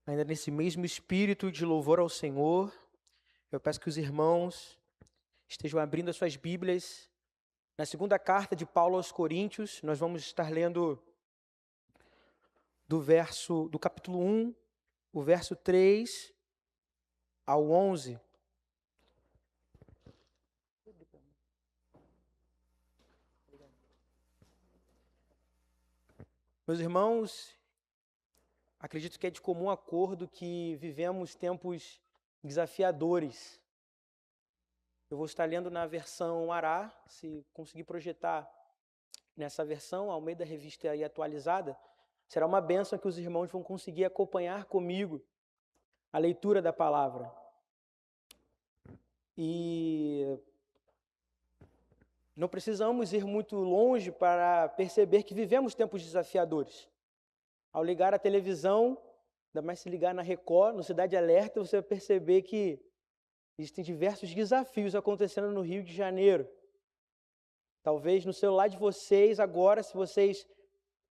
Ainda nesse mesmo espírito de louvor ao Senhor, eu peço que os irmãos estejam abrindo as suas Bíblias. Na segunda carta de Paulo aos Coríntios, nós vamos estar lendo do capítulo 1, o verso 3 ao 11. Meus irmãos, acredito que é de comum acordo que vivemos tempos desafiadores. Eu vou estar lendo na versão Ará, se conseguir projetar nessa versão, Almeida Revista aí atualizada, será uma bênção que os irmãos vão conseguir acompanhar comigo a leitura da palavra. E não precisamos ir muito longe para perceber que vivemos tempos desafiadores. Ao ligar a televisão, ainda mais se ligar na Record, no Cidade Alerta, você vai perceber que existem diversos desafios acontecendo no Rio de Janeiro. Talvez no celular de vocês agora, se vocês,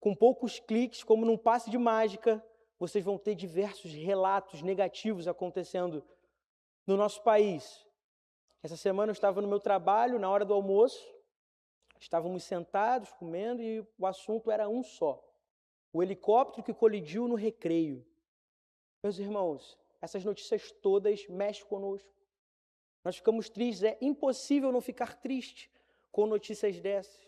com poucos cliques, como num passe de mágica, vocês vão ter diversos relatos negativos acontecendo no nosso país. Essa semana eu estava no meu trabalho, na hora do almoço, estávamos sentados, comendo, e o assunto era um só: o helicóptero que colidiu no Recreio. Meus irmãos, essas notícias todas mexem conosco. Nós ficamos tristes, é impossível não ficar triste com notícias dessas.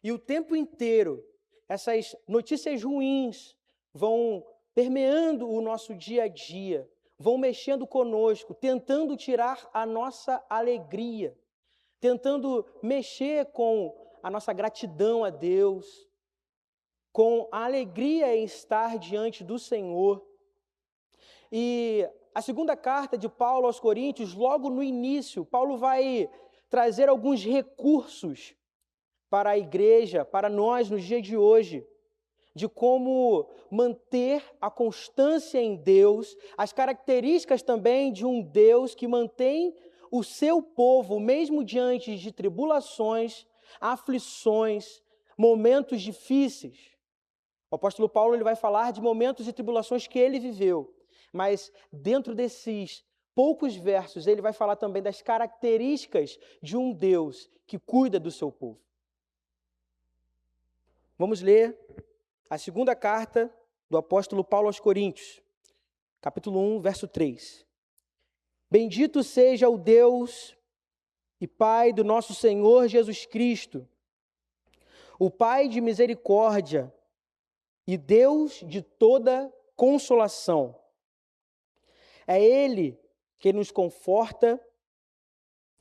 E o tempo inteiro, essas notícias ruins vão permeando o nosso dia a dia, vão mexendo conosco, tentando tirar a nossa alegria, tentando mexer com a nossa gratidão a Deus, com a alegria em estar diante do Senhor. E a segunda carta de Paulo aos Coríntios, logo no início, Paulo vai trazer alguns recursos para a igreja, para nós nos dias de hoje, de como manter a constância em Deus, as características também de um Deus que mantém o seu povo, mesmo diante de tribulações, aflições, momentos difíceis. O apóstolo Paulo ele vai falar de momentos e tribulações que ele viveu, mas dentro desses poucos versos ele vai falar também das características de um Deus que cuida do seu povo. Vamos ler a segunda carta do apóstolo Paulo aos Coríntios, capítulo 1, verso 3. Bendito seja o Deus e Pai do nosso Senhor Jesus Cristo, o Pai de misericórdia e Deus de toda consolação. É Ele que nos conforta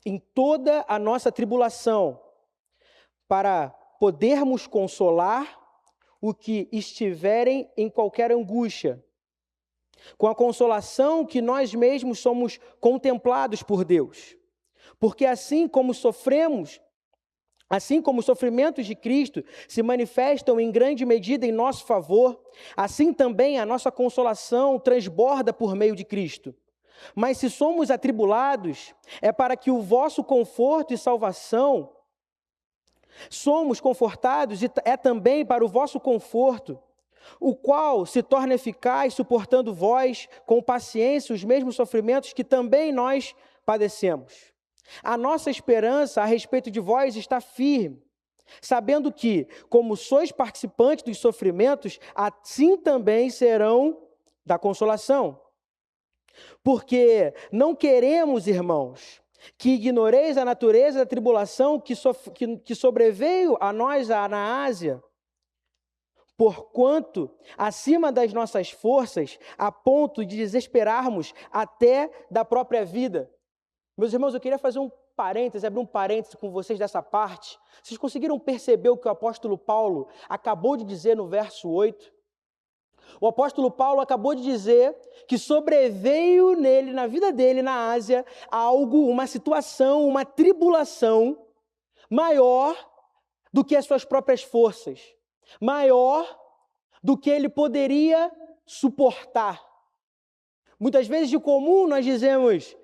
em toda a nossa tribulação, para podermos consolar o que estiverem em qualquer angústia, com a consolação que nós mesmos somos contemplados por Deus. Porque assim como os sofrimentos de Cristo se manifestam em grande medida em nosso favor, assim também a nossa consolação transborda por meio de Cristo. Mas se somos atribulados, é para que o vosso conforto e salvação, somos confortados e é também para o vosso conforto, o qual se torna eficaz suportando vós com paciência os mesmos sofrimentos que também nós padecemos. A nossa esperança a respeito de vós está firme, sabendo que, como sois participantes dos sofrimentos, assim também serão da consolação. Porque não queremos, irmãos, que ignoreis a natureza da tribulação que sobreveio a nós na Ásia, porquanto, acima das nossas forças, a ponto de desesperarmos até da própria vida. Meus irmãos, eu queria fazer abrir um parêntese com vocês dessa parte. Vocês conseguiram perceber o que o apóstolo Paulo acabou de dizer no verso 8? O apóstolo Paulo acabou de dizer que sobreveio nele, na vida dele, na Ásia, algo, uma situação, uma tribulação maior do que as suas próprias forças, maior do que ele poderia suportar. Muitas vezes, de comum, nós dizemos: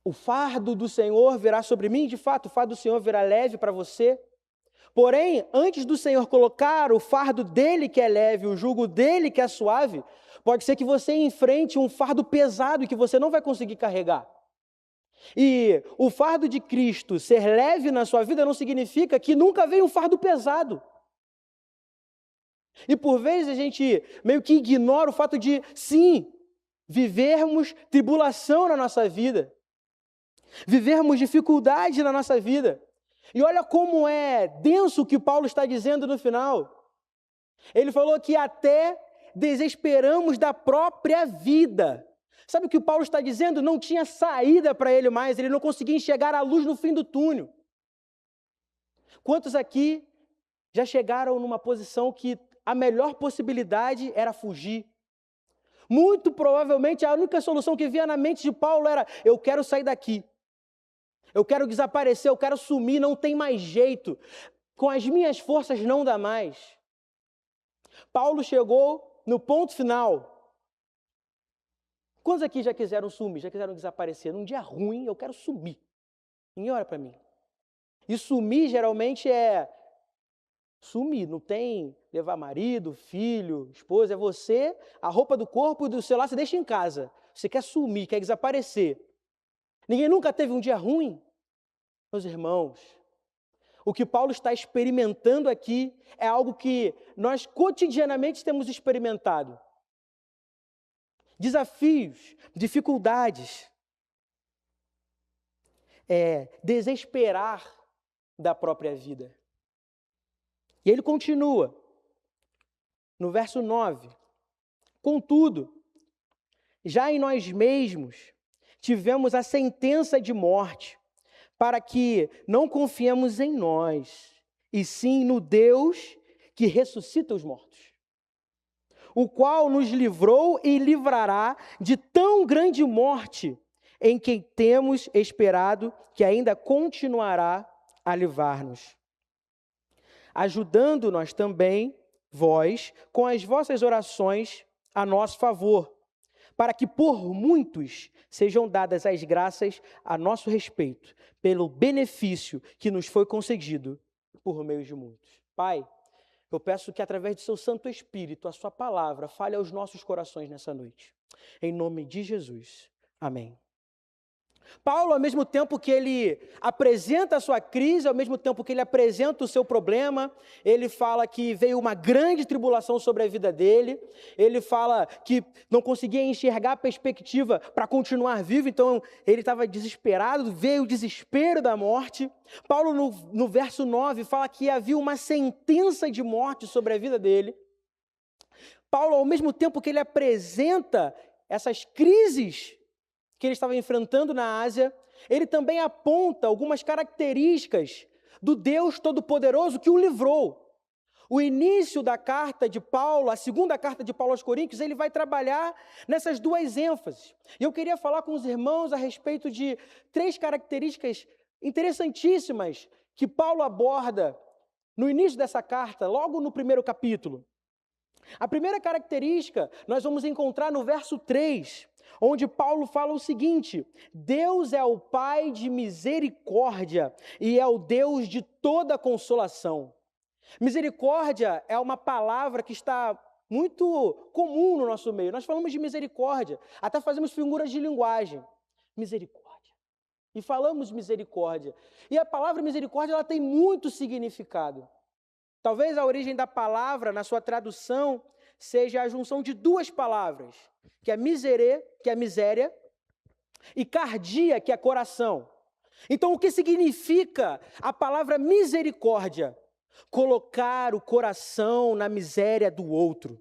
o fardo do Senhor virá sobre mim. De fato, o fardo do Senhor virá leve para você, Porém, antes do Senhor colocar o fardo dele que é leve, o jugo dele que é suave, pode ser que você enfrente um fardo pesado que você não vai conseguir carregar. E o fardo de Cristo ser leve na sua vida não significa que nunca veio um fardo pesado. E por vezes a gente meio que ignora o fato de, sim, vivermos tribulação na nossa vida, vivermos dificuldade na nossa vida. E olha como é denso o que Paulo está dizendo no final. Ele falou que até desesperamos da própria vida. Sabe o que o Paulo está dizendo? Não tinha saída para ele mais, ele não conseguia enxergar a luz no fim do túnel. Quantos aqui já chegaram numa posição que a melhor possibilidade era fugir? Muito provavelmente a única solução que vinha na mente de Paulo era: eu quero sair daqui, eu quero desaparecer, eu quero sumir, não tem mais jeito, com as minhas forças não dá mais. Paulo chegou no ponto final. Quantos aqui já quiseram sumir, já quiseram desaparecer? Num dia ruim, eu quero sumir. Ninguém olha para mim. E sumir geralmente é sumir, não tem levar marido, filho, esposa, é você, a roupa do corpo e do celular você deixa em casa. Você quer sumir, quer desaparecer. Ninguém nunca teve um dia ruim? Meus irmãos, o que Paulo está experimentando aqui é algo que nós cotidianamente temos experimentado. Desafios, dificuldades, desesperar da própria vida. E ele continua, no verso 9. Contudo, já em nós mesmos tivemos a sentença de morte, para que não confiemos em nós, e sim no Deus que ressuscita os mortos, o qual nos livrou e livrará de tão grande morte, em quem temos esperado que ainda continuará a livrar-nos, ajudando-nos também, vós, com as vossas orações a nosso favor, para que por muitos sejam dadas as graças a nosso respeito, pelo benefício que nos foi concedido por meio de muitos. Pai, eu peço que através do seu Santo Espírito, a sua palavra, fale aos nossos corações nessa noite. Em nome de Jesus. Amém. Paulo, ao mesmo tempo que ele apresenta a sua crise, ao mesmo tempo que ele apresenta o seu problema, ele fala que veio uma grande tribulação sobre a vida dele, ele fala que não conseguia enxergar a perspectiva para continuar vivo, então ele estava desesperado, veio o desespero da morte. Paulo, no verso 9, fala que havia uma sentença de morte sobre a vida dele. Paulo, ao mesmo tempo que ele apresenta essas crises que ele estava enfrentando na Ásia, ele também aponta algumas características do Deus Todo-Poderoso que o livrou. O início da carta de Paulo, a segunda carta de Paulo aos Coríntios, ele vai trabalhar nessas duas ênfases. E eu queria falar com os irmãos a respeito de 3 características interessantíssimas que Paulo aborda no início dessa carta, logo no primeiro capítulo. A primeira característica nós vamos encontrar no verso 3, onde Paulo fala o seguinte: Deus é o Pai de misericórdia e é o Deus de toda consolação. Misericórdia é uma palavra que está muito comum no nosso meio. Nós falamos de misericórdia, até fazemos figuras de linguagem. Misericórdia. E falamos misericórdia. E a palavra misericórdia ela tem muito significado. Talvez a origem da palavra, na sua tradução, seja a junção de 2 palavras, que é miserê, que é miséria, e cardia, que é coração. Então, o que significa a palavra misericórdia? Colocar o coração na miséria do outro.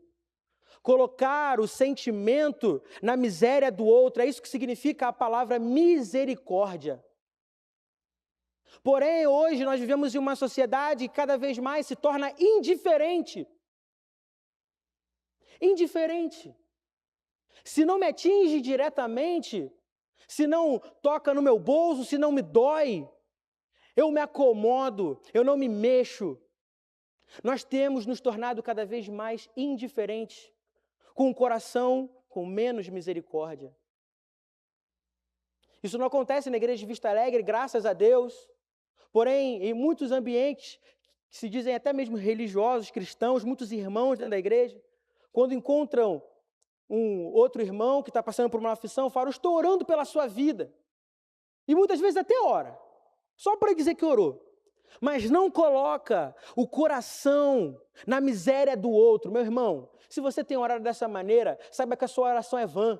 Colocar o sentimento na miséria do outro. É isso que significa a palavra misericórdia. Porém, hoje nós vivemos em uma sociedade que cada vez mais se torna indiferente. Indiferente. Se não me atinge diretamente, se não toca no meu bolso, se não me dói, eu me acomodo, eu não me mexo. Nós temos nos tornado cada vez mais indiferentes, com o coração com menos misericórdia. Isso não acontece na igreja de Vista Alegre, graças a Deus. Porém, em muitos ambientes que se dizem até mesmo religiosos, cristãos, muitos irmãos dentro da igreja, quando encontram um outro irmão que está passando por uma aflição, falam: estou orando pela sua vida. E muitas vezes até ora, só para dizer que orou. Mas não coloca o coração na miséria do outro. Meu irmão, se você tem orado dessa maneira, saiba que a sua oração é vã.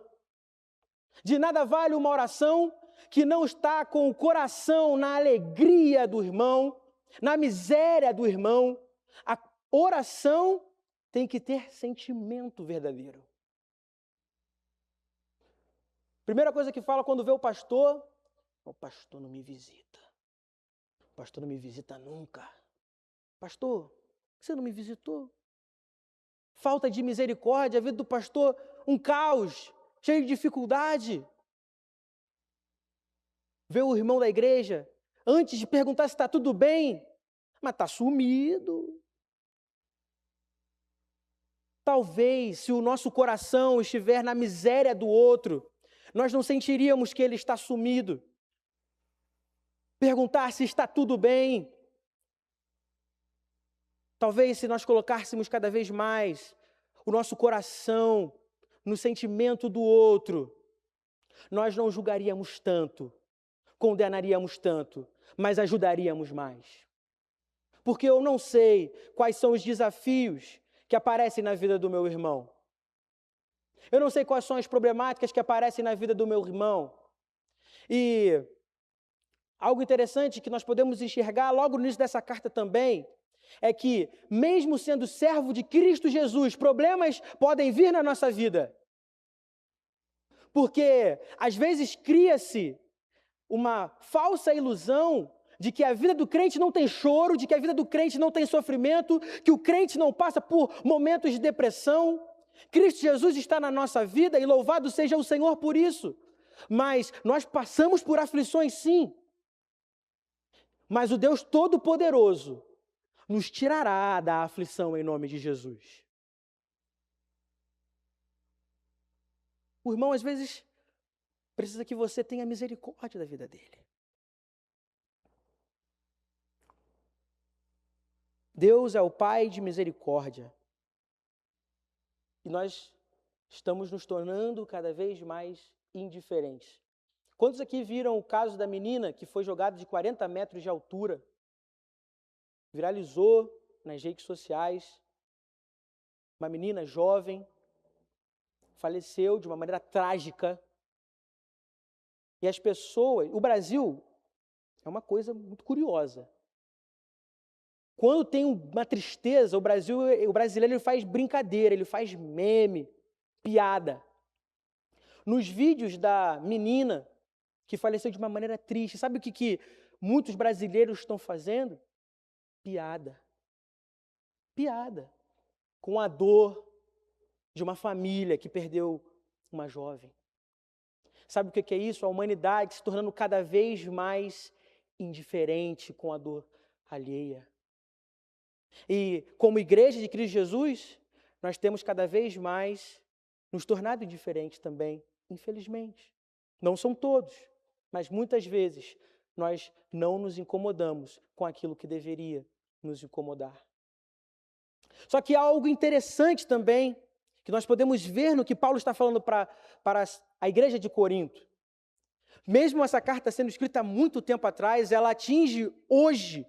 De nada vale uma oração que não está com o coração na alegria do irmão, na miséria do irmão. A oração tem que ter sentimento verdadeiro. Primeira coisa que fala quando vê o pastor não me visita. O pastor não me visita nunca. Pastor, você não me visitou? Falta de misericórdia, a vida do pastor, um caos, cheio de dificuldade. Vê o irmão da igreja, antes de perguntar se está tudo bem, mas está sumido. Talvez, se o nosso coração estiver na miséria do outro, nós não sentiríamos que ele está sumido. Perguntar se está tudo bem. Talvez, se nós colocássemos cada vez mais o nosso coração no sentimento do outro, nós não julgaríamos tanto, condenaríamos tanto, mas ajudaríamos mais. Porque eu não sei quais são os desafios que aparecem na vida do meu irmão. Eu não sei quais são as problemáticas que aparecem na vida do meu irmão. E algo interessante que nós podemos enxergar logo no início dessa carta também é que, mesmo sendo servo de Cristo Jesus, problemas podem vir na nossa vida. Porque, às vezes, cria-se uma falsa ilusão de que a vida do crente não tem choro, de que a vida do crente não tem sofrimento, que o crente não passa por momentos de depressão. Cristo Jesus está na nossa vida e louvado seja o Senhor por isso. Mas nós passamos por aflições, sim. Mas o Deus Todo-Poderoso nos tirará da aflição em nome de Jesus. O irmão, às vezes, precisa que você tenha misericórdia da vida dele. Deus é o Pai de misericórdia. E nós estamos nos tornando cada vez mais indiferentes. Quantos aqui viram o caso da menina que foi jogada de 40 metros de altura? Viralizou nas redes sociais. Uma menina jovem faleceu de uma maneira trágica. E as pessoas... O Brasil é uma coisa muito curiosa. Quando tem uma tristeza, o brasileiro ele faz brincadeira, ele faz meme, piada. Nos vídeos da menina que faleceu de uma maneira triste, sabe o que muitos brasileiros estão fazendo? Piada. Piada. Com a dor de uma família que perdeu uma jovem. Sabe o que é isso? A humanidade se tornando cada vez mais indiferente com a dor alheia. E como igreja de Cristo Jesus, nós temos cada vez mais nos tornado indiferentes também, infelizmente. Não são todos, mas muitas vezes nós não nos incomodamos com aquilo que deveria nos incomodar. Só que há algo interessante também, que nós podemos ver no que Paulo está falando para a igreja de Corinto. Mesmo essa carta sendo escrita há muito tempo atrás, ela atinge hoje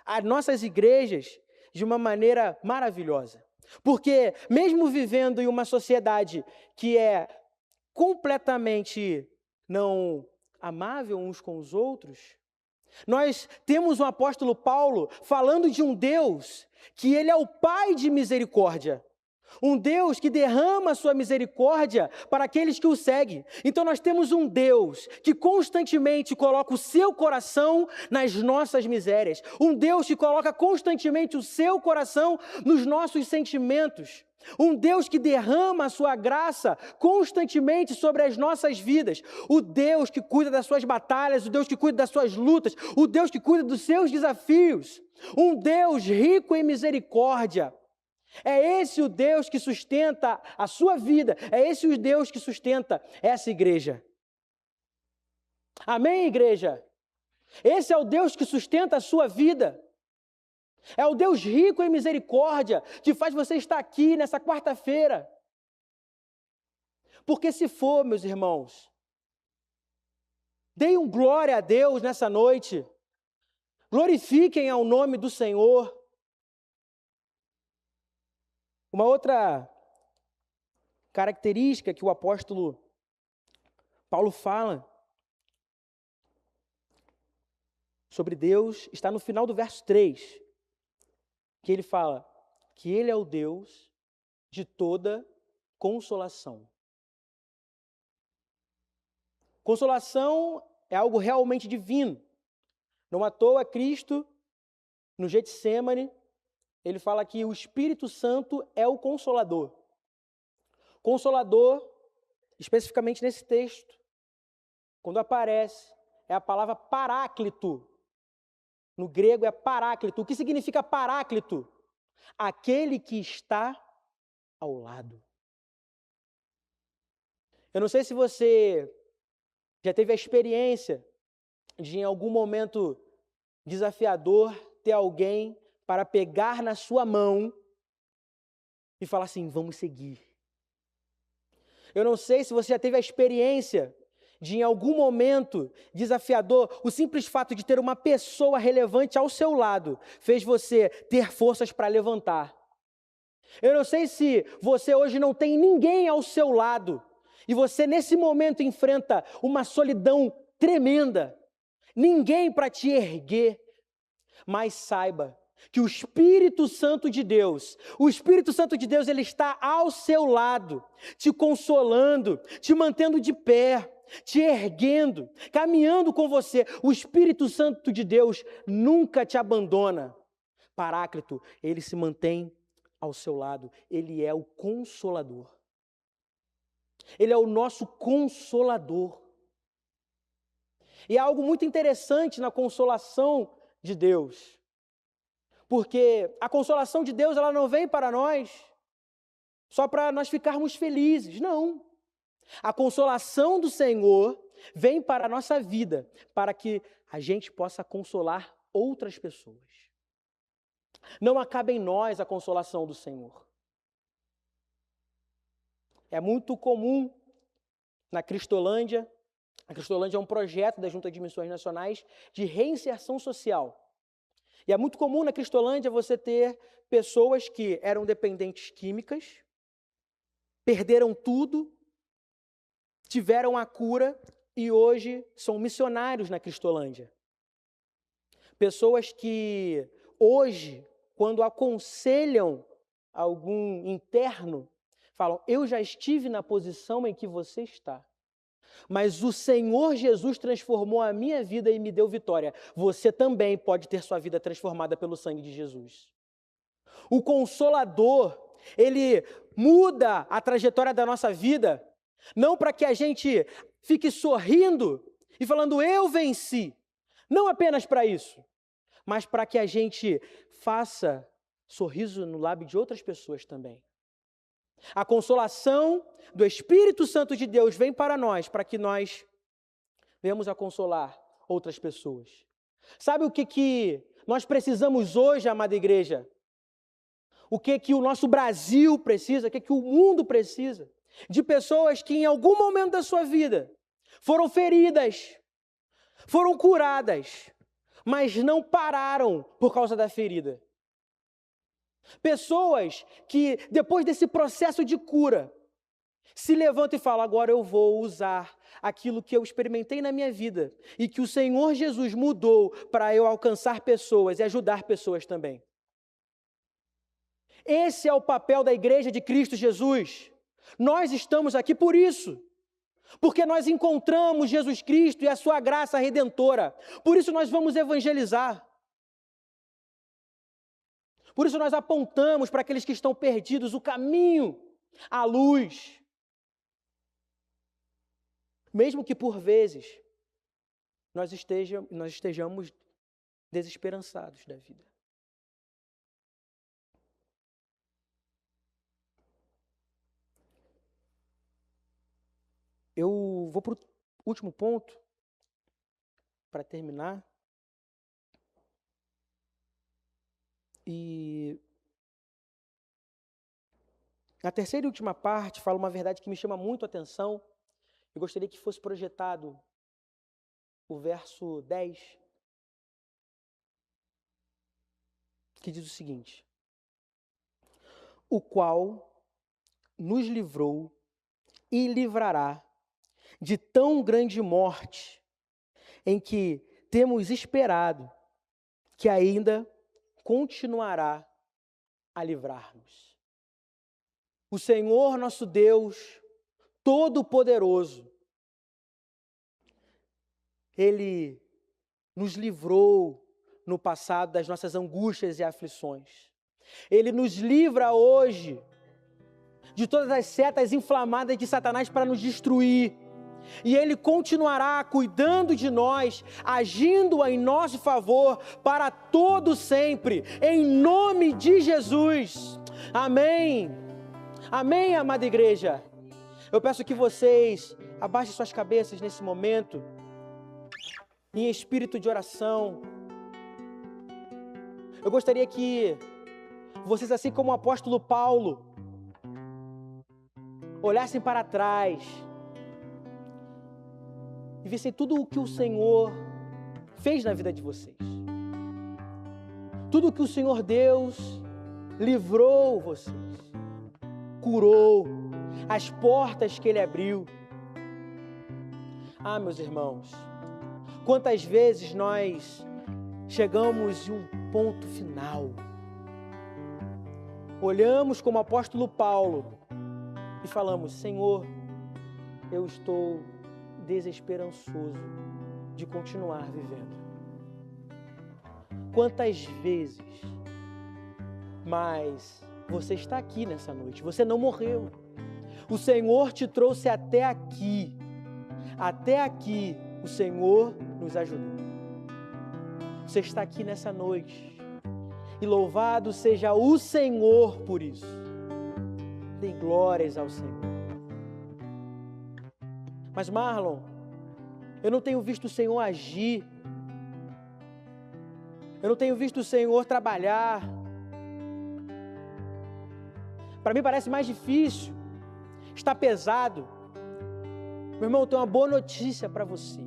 as nossas igrejas de uma maneira maravilhosa. Porque mesmo vivendo em uma sociedade que é completamente não amável uns com os outros, nós temos o apóstolo Paulo falando de um Deus que ele é o Pai de misericórdia. Um Deus que derrama a sua misericórdia para aqueles que o seguem. Então nós temos um Deus que constantemente coloca o seu coração nas nossas misérias. Um Deus que coloca constantemente o seu coração nos nossos sentimentos. Um Deus que derrama a sua graça constantemente sobre as nossas vidas. O Deus que cuida das suas batalhas, o Deus que cuida das suas lutas, o Deus que cuida dos seus desafios. Um Deus rico em misericórdia. É esse o Deus que sustenta a sua vida, é esse o Deus que sustenta essa igreja. Amém, igreja? Esse é o Deus que sustenta a sua vida. É o Deus rico em misericórdia que faz você estar aqui nessa quarta-feira. Porque se for, meus irmãos, deem um glória a Deus nessa noite. Glorifiquem ao nome do Senhor. Uma outra característica que o apóstolo Paulo fala sobre Deus está no final do verso 3, que ele fala que ele é o Deus de toda consolação. Consolação é algo realmente divino. Não à toa, Cristo, no Getsêmani, ele fala que o Espírito Santo é o Consolador. Consolador, especificamente nesse texto, quando aparece, é a palavra paráclito. No grego é paráclito. O que significa paráclito? Aquele que está ao lado. Eu não sei se você já teve a experiência de, em algum momento desafiador, ter alguém para pegar na sua mão e falar assim, vamos seguir. Eu não sei se você já teve a experiência de, em algum momento desafiador, o simples fato de ter uma pessoa relevante ao seu lado fez você ter forças para levantar. Eu não sei se você hoje não tem ninguém ao seu lado e você nesse momento enfrenta uma solidão tremenda, ninguém para te erguer, mas saiba que o Espírito Santo de Deus, ele está ao seu lado, te consolando, te mantendo de pé, te erguendo, caminhando com você. O Espírito Santo de Deus nunca te abandona. Paráclito, ele se mantém ao seu lado, ele é o Consolador. Ele é o nosso Consolador. E há algo muito interessante na consolação de Deus. Porque a consolação de Deus, ela não vem para nós só para nós ficarmos felizes, não. A consolação do Senhor vem para a nossa vida, para que a gente possa consolar outras pessoas. Não acaba em nós a consolação do Senhor. É muito comum na Cristolândia, a Cristolândia é um projeto da Junta de Missões Nacionais de reinserção social. E é muito comum na Cristolândia você ter pessoas que eram dependentes químicas, perderam tudo, tiveram a cura e hoje são missionários na Cristolândia. Pessoas que hoje, quando aconselham algum interno, falam, eu já estive na posição em que você está. Mas o Senhor Jesus transformou a minha vida e me deu vitória. Você também pode ter sua vida transformada pelo sangue de Jesus. O Consolador, ele muda a trajetória da nossa vida, não para que a gente fique sorrindo e falando, eu venci. Não apenas para isso, mas para que a gente faça sorriso no lábio de outras pessoas também. A consolação do Espírito Santo de Deus vem para nós, para que nós venhamos a consolar outras pessoas. Sabe o que nós precisamos hoje, amada igreja? O que o nosso Brasil precisa, o que o mundo precisa? De pessoas que em algum momento da sua vida foram feridas, foram curadas, mas não pararam por causa da ferida. Pessoas que, depois desse processo de cura, se levantam e falam, agora eu vou usar aquilo que eu experimentei na minha vida e que o Senhor Jesus mudou para eu alcançar pessoas e ajudar pessoas também. Esse é o papel da Igreja de Cristo Jesus. Nós estamos aqui por isso, porque nós encontramos Jesus Cristo e a sua graça redentora. Por isso nós vamos evangelizar. Por isso nós apontamos para aqueles que estão perdidos o caminho, a luz. Mesmo que por vezes nós estejamos desesperançados da vida. Eu vou para o último ponto, para terminar. E na terceira e última parte, fala uma verdade que me chama muito a atenção. Eu gostaria que fosse projetado o verso 10, que diz o seguinte: o qual nos livrou e livrará de tão grande morte, em que temos esperado, que ainda continuará a livrar-nos. O Senhor nosso Deus, Todo-Poderoso, Ele nos livrou no passado das nossas angústias e aflições. Ele nos livra hoje de todas as setas inflamadas de Satanás para nos destruir. E Ele continuará cuidando de nós, agindo em nosso favor para todo sempre, em nome de Jesus. Amém. Amém, amada igreja. Eu peço que vocês abaixem suas cabeças nesse momento, em espírito de oração. Eu gostaria que vocês, assim como o apóstolo Paulo, olhassem para trás e vissem tudo o que o Senhor fez na vida de vocês. Tudo o que o Senhor Deus livrou vocês, curou, as portas que Ele abriu. Ah, meus irmãos, quantas vezes nós chegamos em um ponto final, olhamos como o apóstolo Paulo e falamos: Senhor, eu estou desesperançoso de continuar vivendo. Quantas vezes, mas você está aqui nessa noite, você não morreu. O Senhor te trouxe até aqui. Até aqui o Senhor nos ajudou. Você está aqui nessa noite. E louvado seja o Senhor por isso. Dê glórias ao Senhor. Mas Marlon, eu não tenho visto o Senhor agir. Eu não tenho visto o Senhor trabalhar. Para mim parece mais difícil. Está pesado. Meu irmão, eu tenho uma boa notícia para você.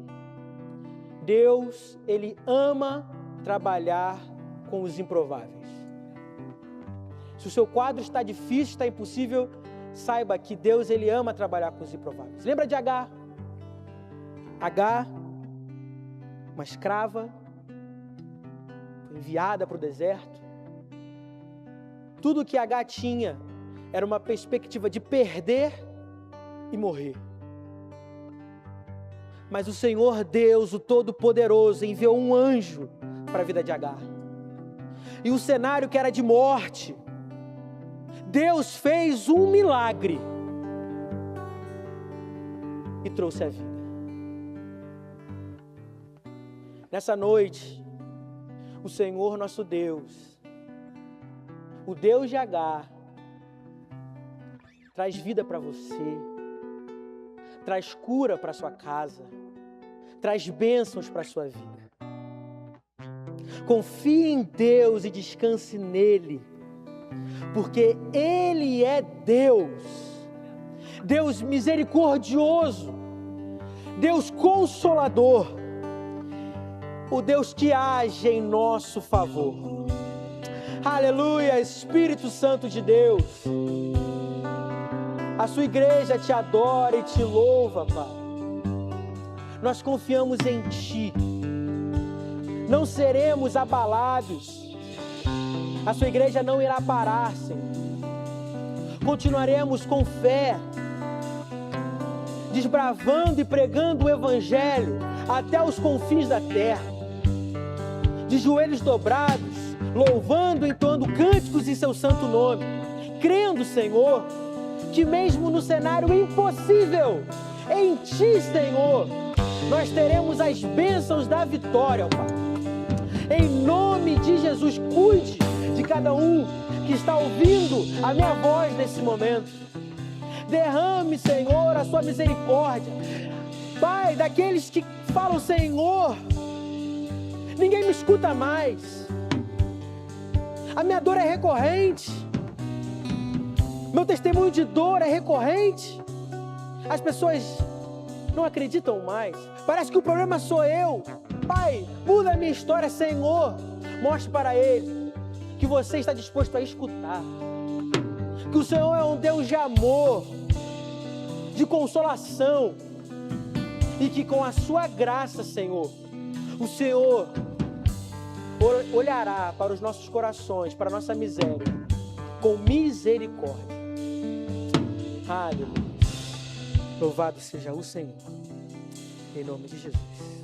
Deus, Ele ama trabalhar com os improváveis. Se o seu quadro está difícil, está impossível, saiba que Deus, Ele ama trabalhar com os improváveis. Lembra de Agar? Agar, uma escrava, enviada para o deserto. Tudo que Agar tinha era uma perspectiva de perder e morrer. Mas o Senhor Deus, o Todo-Poderoso, enviou um anjo para a vida de Agar. E o cenário que era de morte, Deus fez um milagre e trouxe a vida. Nessa noite, o Senhor nosso Deus, o Deus de Agar, traz vida para você, traz cura para sua casa, traz bênçãos para sua vida. Confie em Deus e descanse nele, porque Ele é Deus, Deus misericordioso, Deus consolador, o Deus que age em nosso favor. Aleluia, Espírito Santo de Deus. A sua igreja te adora e te louva, Pai. Nós confiamos em Ti. Não seremos abalados. A sua igreja não irá parar, Senhor. Continuaremos com fé, desbravando e pregando o Evangelho até os confins da terra. De joelhos dobrados, louvando, entoando cânticos em Seu santo nome. Crendo, Senhor, que mesmo no cenário impossível, em Ti, Senhor, nós teremos as bênçãos da vitória, Pai. Em nome de Jesus, cuide de cada um que está ouvindo a minha voz nesse momento. Derrame, Senhor, a Sua misericórdia. Pai, daqueles que falam: Senhor, ninguém me escuta mais. A minha dor é recorrente. Meu testemunho de dor é recorrente. As pessoas não acreditam mais. Parece que o problema sou eu. Pai, muda a minha história, Senhor. Mostre para ele que você está disposto a escutar. Que o Senhor é um Deus de amor, de consolação. E que com a sua graça, Senhor, o Senhor olhará para os nossos corações, para a nossa miséria, com misericórdia. Aleluia. Louvado seja o Senhor. Em nome de Jesus.